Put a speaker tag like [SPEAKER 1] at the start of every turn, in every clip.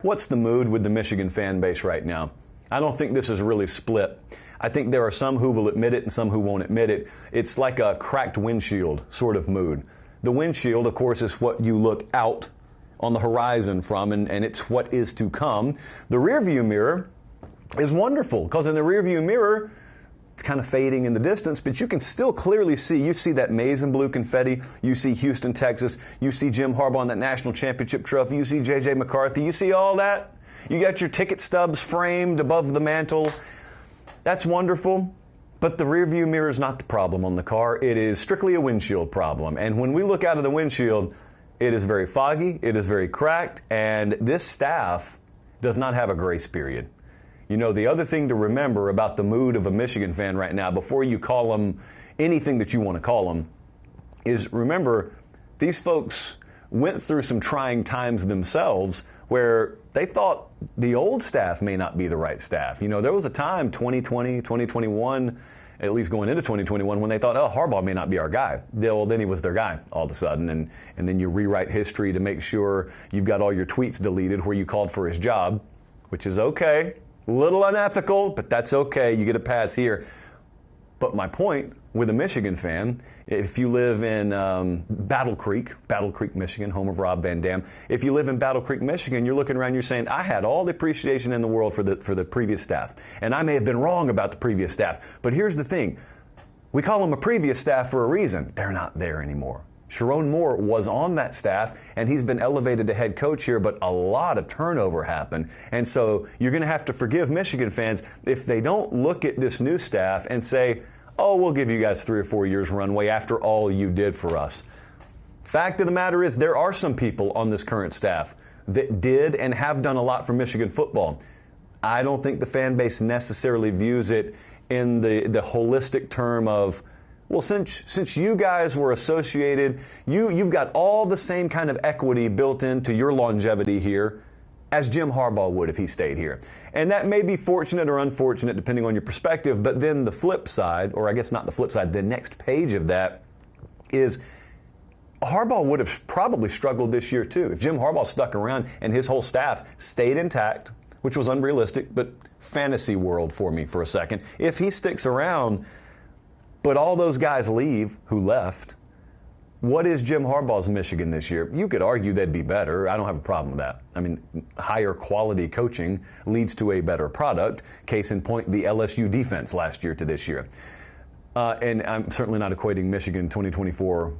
[SPEAKER 1] What's the mood with the Michigan fan base right now? I don't think this is really split. I think there are some who will admit it and some who won't admit it. It's like a cracked windshield sort of mood. The windshield, of course, is what you look out on the horizon from, and it's what is to come. The rearview mirror is wonderful because in the rearview mirror, it's kind of fading in the distance, but you can still clearly see. You see that maize and blue confetti. You see Houston, Texas. You see Jim Harbaugh on that national championship trophy. You see J.J. McCarthy. You see all that. You got your ticket stubs framed above the mantle. That's wonderful. But the rearview mirror is not the problem on the car. It is strictly a windshield problem. And when we look out of the windshield, it is very foggy. It is very cracked. And this staff does not have a grace period. You know, the other thing to remember about the mood of a Michigan fan right now, before you call them anything that you want to call them, is remember, these folks went through some trying times themselves where they thought the old staff may not be the right staff. You know, there was a time, 2020, 2021, at least going into 2021, when they thought, oh, Harbaugh may not be our guy. Well, then he was their guy all of a sudden. And then you rewrite history to make sure you've got all your tweets deleted where you called for his job, which is okay. A little unethical, but that's okay. You get a pass here. But my point with a Michigan fan, if you live in Battle Creek, Michigan, home of Rob Van Dam, if you live in Battle Creek, Michigan, you're looking around, you're saying, I had all the appreciation in the world for the previous staff. And I may have been wrong about the previous staff. But here's the thing. We call them a previous staff for a reason. They're not there anymore. Sherrone Moore was on that staff, and he's been elevated to head coach here, but a lot of turnover happened. And so you're going to have to forgive Michigan fans if they don't look at this new staff and say, oh, we'll give you guys 3 or 4 years runway after all you did for us. Fact of the matter is there are some people on this current staff that did and have done a lot for Michigan football. I don't think the fan base necessarily views it in the holistic term of, well, since you guys were associated, you've got all the same kind of equity built into your longevity here as Jim Harbaugh would if he stayed here. And that may be fortunate or unfortunate depending on your perspective, but then the flip side, or I guess not the flip side, the next page of that is Harbaugh would have probably struggled this year too. If Jim Harbaugh stuck around and his whole staff stayed intact, which was unrealistic, but fantasy world for me for a second, if he sticks around, but all those guys leave who left, what is Jim Harbaugh's Michigan this year? You could argue they'd be better. I don't have a problem with that. I mean, higher quality coaching leads to a better product. Case in point, the LSU defense last year to this year. And I'm certainly not equating Michigan 2024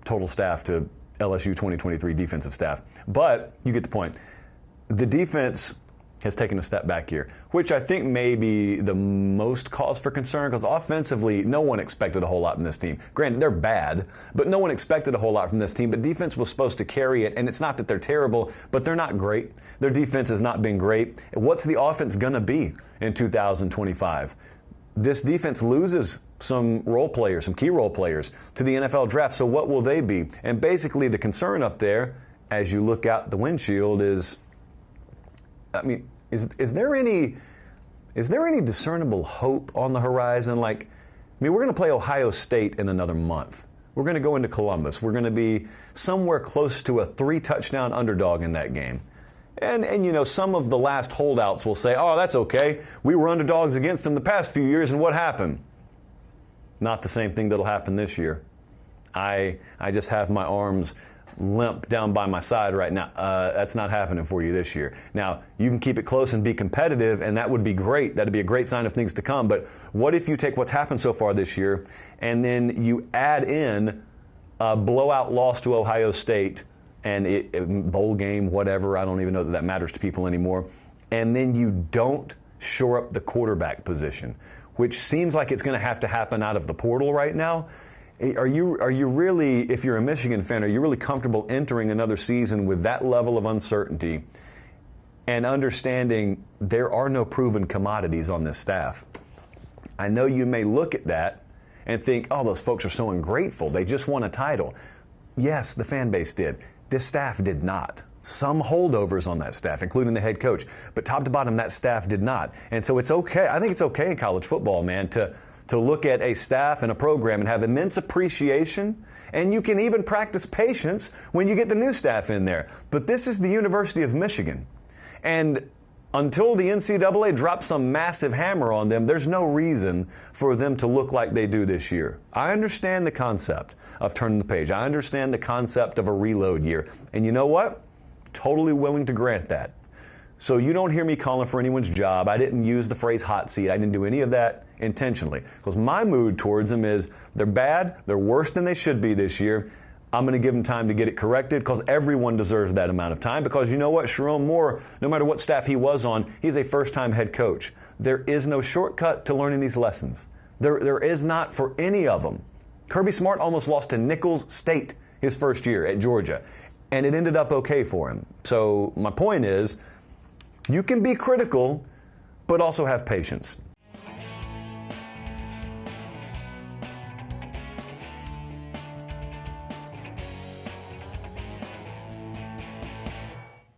[SPEAKER 1] total staff to LSU 2023 defensive staff. But you get the point. The defense has taken a step back here, which I think may be the most cause for concern because offensively, no one expected a whole lot from this team. Granted, they're bad, but no one expected a whole lot from this team. But defense was supposed to carry it, and it's not that they're terrible, but they're not great. Their defense has not been great. What's the offense going to be in 2025? This defense loses some role players, some key role players to the NFL draft. So what will they be? And basically the concern up there, as you look out the windshield, is, I mean, is there any discernible hope on the horizon? Like, I mean, we're going to play Ohio State in another month. We're going to go into Columbus. We're going to be somewhere close to a 3-touchdown underdog in that game. And you know, some of the last holdouts will say, oh, that's okay. We were underdogs against them the past few years, and what happened? Not the same thing that'll happen this year. I just have my arms limp down by my side right now. That's not happening for you this year. Now, you can keep it close and be competitive, and that would be great. That'd be a great sign of things to come. But what if you take what's happened so far this year, and then you add in a blowout loss to Ohio State, and bowl game, whatever, I don't even know that matters to people anymore, and then you don't shore up the quarterback position, which seems like it's going to have to happen out of the portal right now. Are you really, if you're a Michigan fan, are you really comfortable entering another season with that level of uncertainty and understanding there are no proven commodities on this staff? I know you may look at that and think, oh, those folks are so ungrateful. They just won a title. Yes, the fan base did. This staff did not. Some holdovers on that staff, including the head coach. But top to bottom, that staff did not. And so it's okay. I think it's okay in college football, man, to look at a staff and a program and have immense appreciation, and you can even practice patience when you get the new staff in there. But this is the University of Michigan. And until the NCAA drops some massive hammer on them, there's no reason for them to look like they do this year. I understand the concept of turning the page. I understand the concept of a reload year. And you know what? Totally willing to grant that. So you don't hear me calling for anyone's job. I didn't use the phrase hot seat. I didn't do any of that intentionally. Because my mood towards them is they're bad, they're worse than they should be this year. I'm going to give them time to get it corrected because everyone deserves that amount of time. Because you know what? Sherrone Moore, no matter what staff he was on, he's a first-time head coach. There is no shortcut to learning these lessons. There is not for any of them. Kirby Smart almost lost to Nichols State his first year at Georgia, and it ended up okay for him. So my point is, you can be critical, but also have patience.